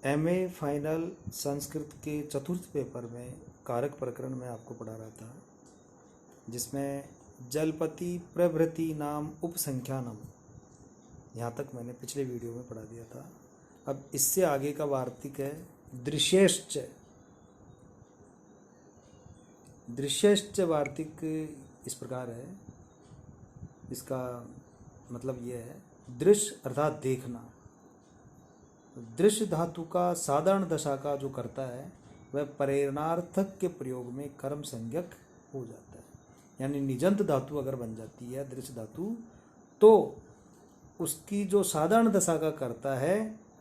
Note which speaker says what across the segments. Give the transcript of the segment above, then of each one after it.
Speaker 1: MA final Sanskrit के चतुर्थ paper में कारक प्रकरण में आपको पढ़ा रहा था, जिसमें जलपति प्रभृति नाम उपसंख्यानम, यहाँ तक मैंने पिछले वीडियो में पढ़ा दिया था। अब इससे आगे का वार्तिक है दृश्यश्च। दृश्यश्च वार्तिक इस प्रकार है, इसका मतलब यह है दृश्य अर्थात देखना। दृश्य धातु का साधारण दशा का जो करता है वह प्रेरणार्थक के प्रयोग में कर्म संज्ञक हो जाता है। यानी निजंत धातु अगर बन जाती है दृश्य धातु, तो उसकी जो साधारण दशा का करता है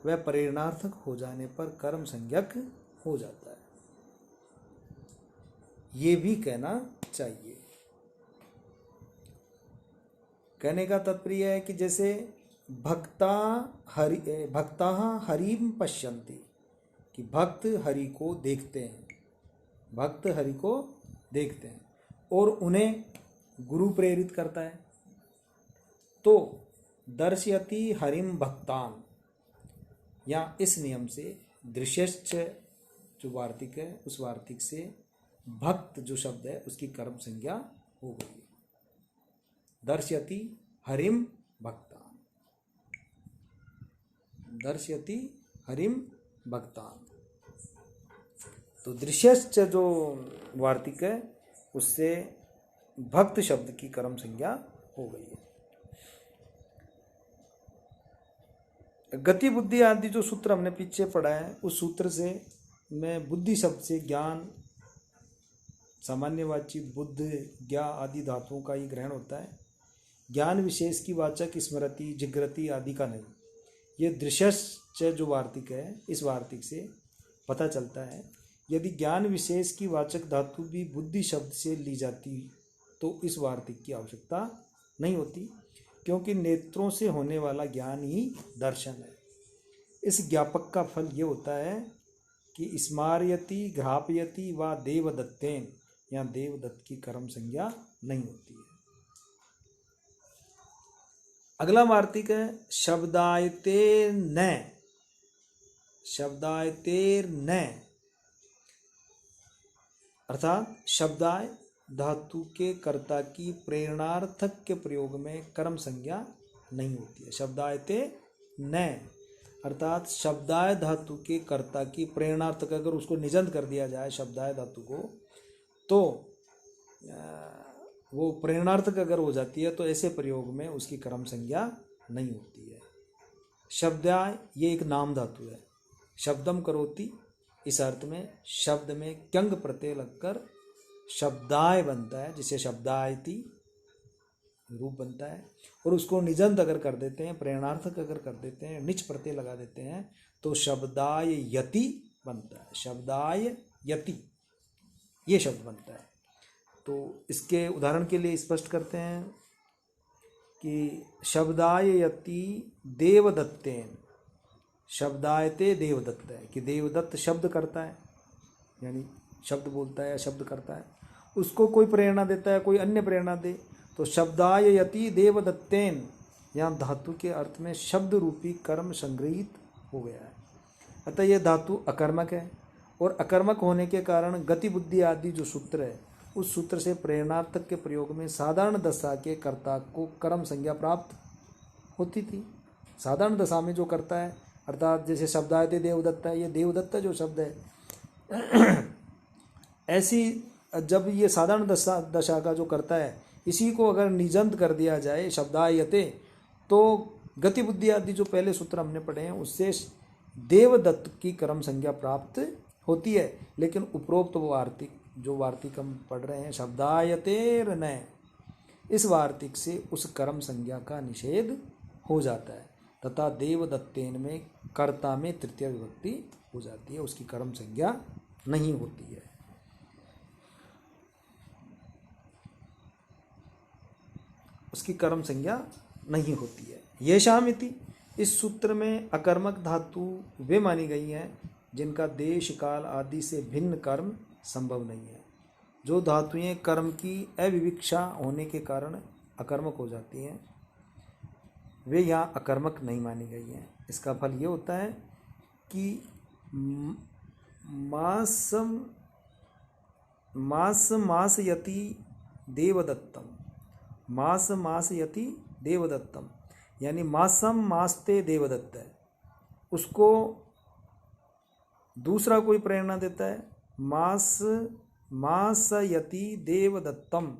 Speaker 1: वह प्रेरणार्थक हो जाने पर कर्म संज्ञक हो जाता है। ये भी कहना चाहिए। कहने का तात्पर्य है कि जैसे भक्ता हरिम पश्यन्ति, कि भक्त हरि को देखते हैं, भक्त हरि को देखते हैं और उन्हें गुरु प्रेरित करता है। तो दर्शयति हरिम भक्तान, या इस नियम से दृश्यश्च जो वार्तिक है उस वार्तिक से भक्त जो शब्द है उसकी कर्म संज्ञा हो गई। दर्शयति हरिम भक्तान, दर्शयति हरिम भक्तान। तो दृश्यश्च जो वार्तिक है उससे भक्त शब्द की कर्म संज्ञा हो गई है। गति बुद्धि आदि जो सूत्र हमने पीछे पढ़ा है उस सूत्र से मैं बुद्धि शब्द से ज्ञान, सामान्यवाची बुद्ध, ज्ञा आदि धातुओं का ही ग्रहण होता है। ज्ञान विशेष की वाचक स्मृति, जिग्रति आदि का नहीं। ये दृश्यश्च जो वार्तिक है इस वार्तिक से पता चलता है यदि ज्ञान विशेष की वाचक धातु भी बुद्धि शब्द से ली जाती तो इस वार्तिक की आवश्यकता नहीं होती, क्योंकि नेत्रों से होने वाला ज्ञान ही दर्शन है। इस ज्ञापक का फल ये होता है कि स्मारयति, घ्रापयति व देवदत्तेन, या देवदत्त की कर्म संज्ञा नहीं होती है। अगला वार्तिक है शब्दायते न। शब्दायतेर न अर्थात शब्दाय धातु के कर्ता की प्रेरणार्थक के प्रयोग में कर्म संज्ञा नहीं होती है। शब्दायते न अर्थात शब्दाय धातु के कर्ता की प्रेरणार्थक, अगर उसको निजंत कर दिया जाए शब्दाय धातु को, तो वो प्रेरणार्थक अगर हो जाती है तो ऐसे प्रयोग में उसकी कर्म संज्ञा नहीं होती है। शब्दाय ये एक नाम धातु है। शब्दम करोति, इस अर्थ में शब्द में क्यंग प्रत्यय लगकर शब्दाय बनता है, जिसे शब्दायति रूप बनता है। और उसको निजंत अगर कर देते हैं, प्रेरणार्थक अगर कर देते हैं, निच प्रत्यय लगा देते हैं तो शब्दाय यति बनता है। शब्दाय यति ये शब्द बनता है। तो इसके उदाहरण के लिए स्पष्ट करते हैं कि शब्दाय यति देवदत्तेन, शब्दायते देवदत्त है कि देवदत्त शब्द करता है, यानी शब्द बोलता है या शब्द करता है, उसको कोई प्रेरणा देता है, कोई अन्य प्रेरणा दे, तो शब्दाय यति देवदत्तेन, यहाँ धातु के अर्थ में शब्द रूपी कर्म संग्रहित हो गया है। अतः यह धातु अकर्मक है और अकर्मक होने के कारण गति बुद्धि आदि जो सूत्र है उस सूत्र से प्रेरणार्थक के प्रयोग में साधारण दशा के कर्ता को कर्म संज्ञा प्राप्त होती थी। साधारण दशा में जो करता है, अर्थात जैसे शब्दायते देवदत्त है, ये देवदत्त जो शब्द है, ऐसी जब ये साधारण दशा का जो करता है इसी को अगर निजंत कर दिया जाए शब्दायते, तो गति बुद्धि आदि जो पहले सूत्र हमने पढ़े हैं उससे देवदत्त की कर्म संज्ञा प्राप्त होती है। लेकिन उपरोक्त वो वार्तिक जो वार्तिक हम पढ़ रहे हैं शब्दायतेर न, इस वार्तिक से उस कर्म संज्ञा का निषेध हो जाता है तथा देवदत्तेन में कर्ता में तृतीय विभक्ति हो जाती है, उसकी कर्म संज्ञा नहीं होती है। उसकी कर्म संज्ञा नहीं होती है। येषामिति, इस सूत्र में अकर्मक धातु वे मानी गई हैं जिनका देश काल आदि से भिन्न कर्म संभव नहीं है। जो धातुएं कर्म की अविविक्षा होने के कारण अकर्मक हो जाती हैं वे यहाँ अकर्मक नहीं मानी गई हैं। इसका फल ये होता है कि म- मासम मासयति देवदत्तम, मासयति देवदत्तम, यानी मासते देवदत्त है, उसको दूसरा कोई प्रेरणा देता है, मासयति देवदत्तम।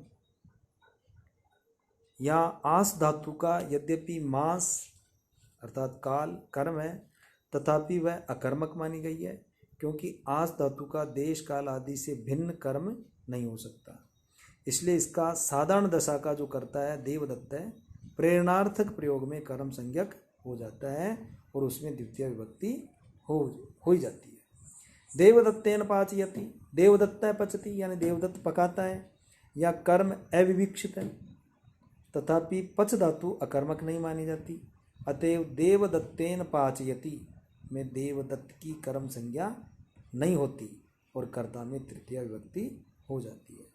Speaker 1: यहाँ आस धातु का यद्यपि मास अर्थात काल कर्म है, तथापि वह अकर्मक मानी गई है, क्योंकि आस धातु का देश काल आदि से भिन्न कर्म नहीं हो सकता। इसलिए इसका साधारण दशा का जो करता है देवदत्त है, प्रेरणार्थक प्रयोग में कर्म संज्ञक हो जाता है और उसमें द्वितीय विभक्ति हो ही जाती है। देवदत्तेन पाचयति, देवदत्त पचति, यानी देवदत्त पकाता है, या कर्म अविवीक्षित है, तथापि पच धातु अकर्मक नहीं मानी जाती। अतएव देवदत्तेन पाचयति में देवदत्त की कर्म संज्ञा नहीं होती और कर्ता में तृतीय विभक्ति हो जाती है।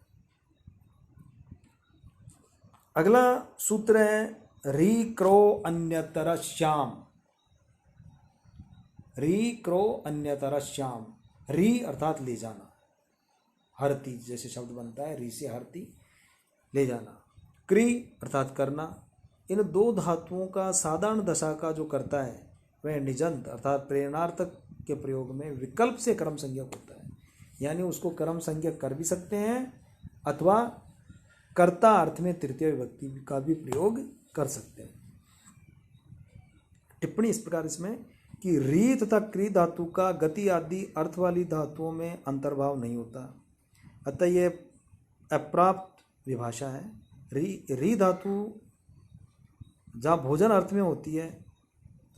Speaker 1: अगला सूत्र है री क्रो अन्यतर श्याम। री क्रो अन्यतर श्याम, री अर्थात ले जाना, हरती जैसे शब्द बनता है, री से हरती ले जाना, क्री अर्थात करना। इन दो धातुओं का साधारण दशा का जो करता है वह निजंत अर्थात प्रेरणार्थक के प्रयोग में विकल्प से कर्म संज्ञक होता है, यानी उसको कर्म संज्ञक कर भी सकते हैं अथवा कर्ता अर्थ में तृतीय विभक्ति का भी प्रयोग कर सकते हैं। टिप्पणी इस प्रकार इसमें कि री तथा क्री धातु का गति आदि अर्थ वाली धातुओं में अंतर्भाव नहीं होता, अतः यह अप्राप्त विभाषा है। री धातु जहाँ भोजन अर्थ में होती है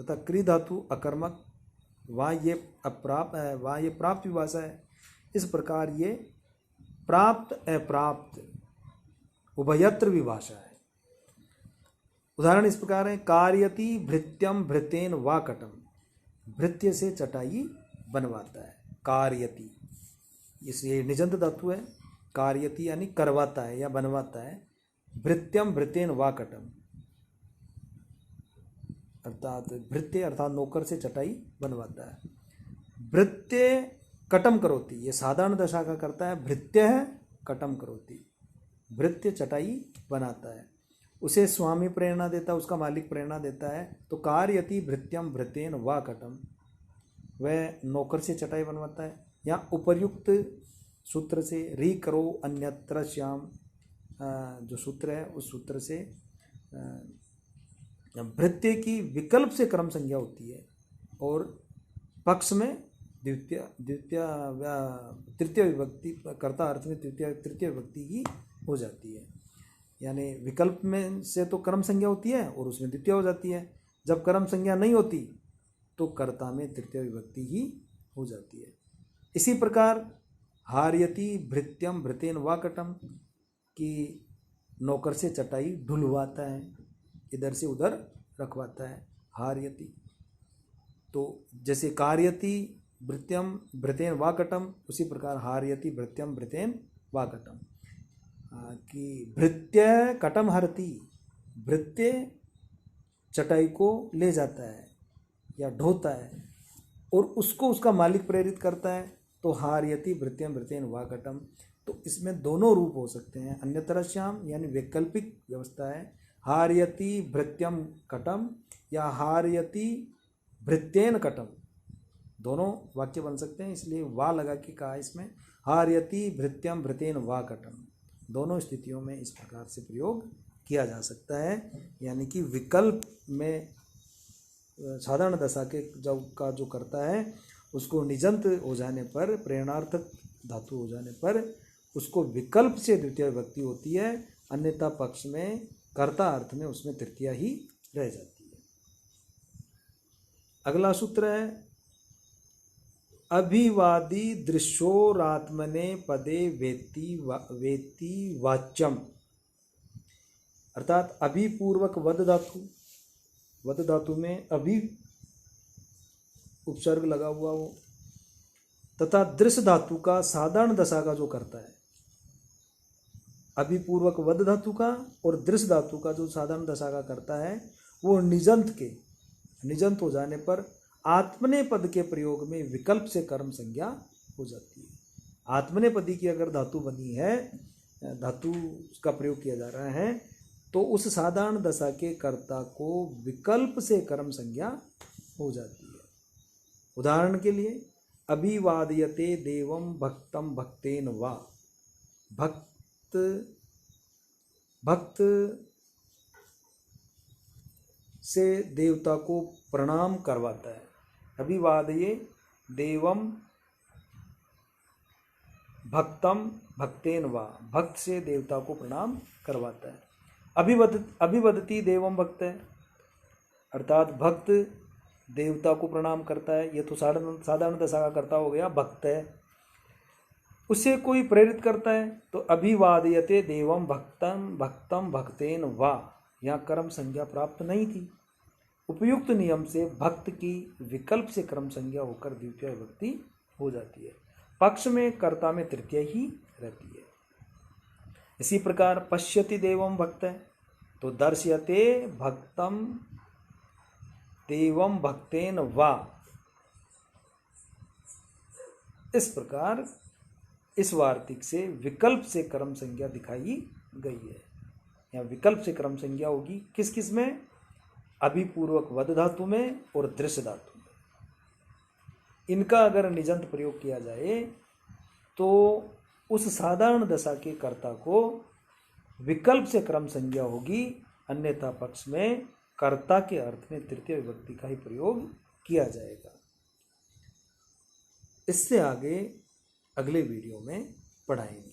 Speaker 1: तथा क्री धातु अकर्मक, वहाँ ये प्राप्त विभाषा है। इस प्रकार ये प्राप्त अप्राप्त उभयत्र विभाषा है। उदाहरण इस प्रकार है, कार्यति भृत्यम भृतेन वा कटम, भृत्य से चटाई बनवाता है, कार्यति, इसलिए निजंत धातु है, कार्यति यानी करवाता है या बनवाता है, भृत्यम भृतेन वा कटम अर्थात भृत्य अर्थात नौकर से चटाई बनवाता है। भृत्य कटम करोति, ये साधारण दशा का करता है, भृत्य है कटम करोति, भृत्य चटाई बनाता है, उसे स्वामी प्रेरणा देता है, उसका मालिक प्रेरणा देता है। तो कार्यति भृत्यम भृतेन वा कटम, वह नौकर से चटाई बनवाता है। यहाँ उपर्युक्त सूत्र से री करो अन्यत्र श्याम जो सूत्र है उस सूत्र से भृत्य की विकल्प से कर्म संज्ञा होती है और पक्ष में तृतीय विभक्ति कर्ता अर्थ में तृतीय विभक्ति की हो जाती है, यानी विकल्प में से तो कर्म संज्ञा होती है और उसमें द्वितीय हो जाती है। जब कर्म संज्ञा नहीं होती तो कर्ता में तृतीय विभक्ति ही हो जाती है। इसी प्रकार हार्यति भृत्यम भृतेन वा कटम की नौकर से चटाई ढुलवाता है, इधर से उधर रखवाता है, हार्यति। तो जैसे कार्यति भृत्यम भृतेन वा कटम, उसी प्रकार हार्यति भृत्यम भृतेन वा कटम कि भृत्य कटम हरति, भृत्य चटाई को ले जाता है या ढोता है और उसको उसका मालिक प्रेरित करता है, तो हार्यति भृत्यम भृतेन वा कटम। तो इसमें दोनों रूप हो सकते हैं, अन्यतर श्याम यानी वैकल्पिक व्यवस्था है, हार्यति भृत्यम कटम या हार्यति भृत्येन कटम, दोनों वाक्य बन सकते हैं, इसलिए वा लगा के कहा इसमें, हार्यति भृत्यम भृतेन वा कटम। दोनों स्थितियों में इस प्रकार से प्रयोग किया जा सकता है, यानी कि विकल्प में साधारण दशा के जो करता है उसको निजंत हो जाने पर, प्रेरणार्थक धातु हो जाने पर उसको विकल्प से द्वितीय विभक्ति होती है, अन्यथा पक्ष में कर्ता अर्थ में उसमें तृतीया ही रह जाती है। अगला सूत्र है अभिवादी दृश्योरात्मने पदे वेति वाच्यम, अर्थात अभिपूर्वक वद धातु में अभि उपसर्ग लगा हुआ हो तथा दृश्य धातु का साधारण दशा का जो करता है, अभिपूर्वक वद धातु का और दृश्य धातु का जो साधारण दशा का करता है वो निजंत हो जाने पर आत्मनेपद के प्रयोग में विकल्प से कर्म संज्ञा हो जाती है। आत्मनेपदी की अगर धातु बनी है, धातु का प्रयोग किया जा रहा है, तो उस साधारण दशा के कर्ता को विकल्प से कर्म संज्ञा हो जाती है। उदाहरण के लिए अभिवादयते देवम भक्तम भक्तेन वा, भक्त से देवता को प्रणाम करवाता है। अभिवादये देवम भक्तम भक्तेन वा, भक्त से देवता को प्रणाम करवाता है। अभिवदति देवम भक्त है, अर्थात भक्त देवता को प्रणाम करता है। ये तो साधारण दशा का कर्ता हो गया, भक्त है। उसे कोई प्रेरित करता है तो अभिवादयते देवम भक्तम भक्तेन वा, यहाँ कर्म संज्ञा प्राप्त नहीं थी। उपयुक्त नियम से भक्त की विकल्प से कर्म संज्ञा होकर द्वितीय विभक्ति हो जाती है। पक्ष में कर्ता में तृतीय ही रहती है। इसी प्रकार पश्यति देवम भक्त है तो दर्श्यते भक्तम देवम भक्तेन वा। इस प्रकार इस वार्तिक से विकल्प से कर्म संज्ञा दिखाई गई है। यहाँ विकल्प से कर्म संज्ञा होगी किस किस में? अभिपूर्वक वद धातु में और दृश्य धातु में। इनका अगर निजंत प्रयोग किया जाए तो उस साधारण दशा के कर्ता को विकल्प से कर्म संज्ञा होगी, अन्यथा पक्ष में कर्ता के अर्थ में तृतीय विभक्ति का ही प्रयोग किया जाएगा। इससे आगे अगले वीडियो में पढ़ाएंगे।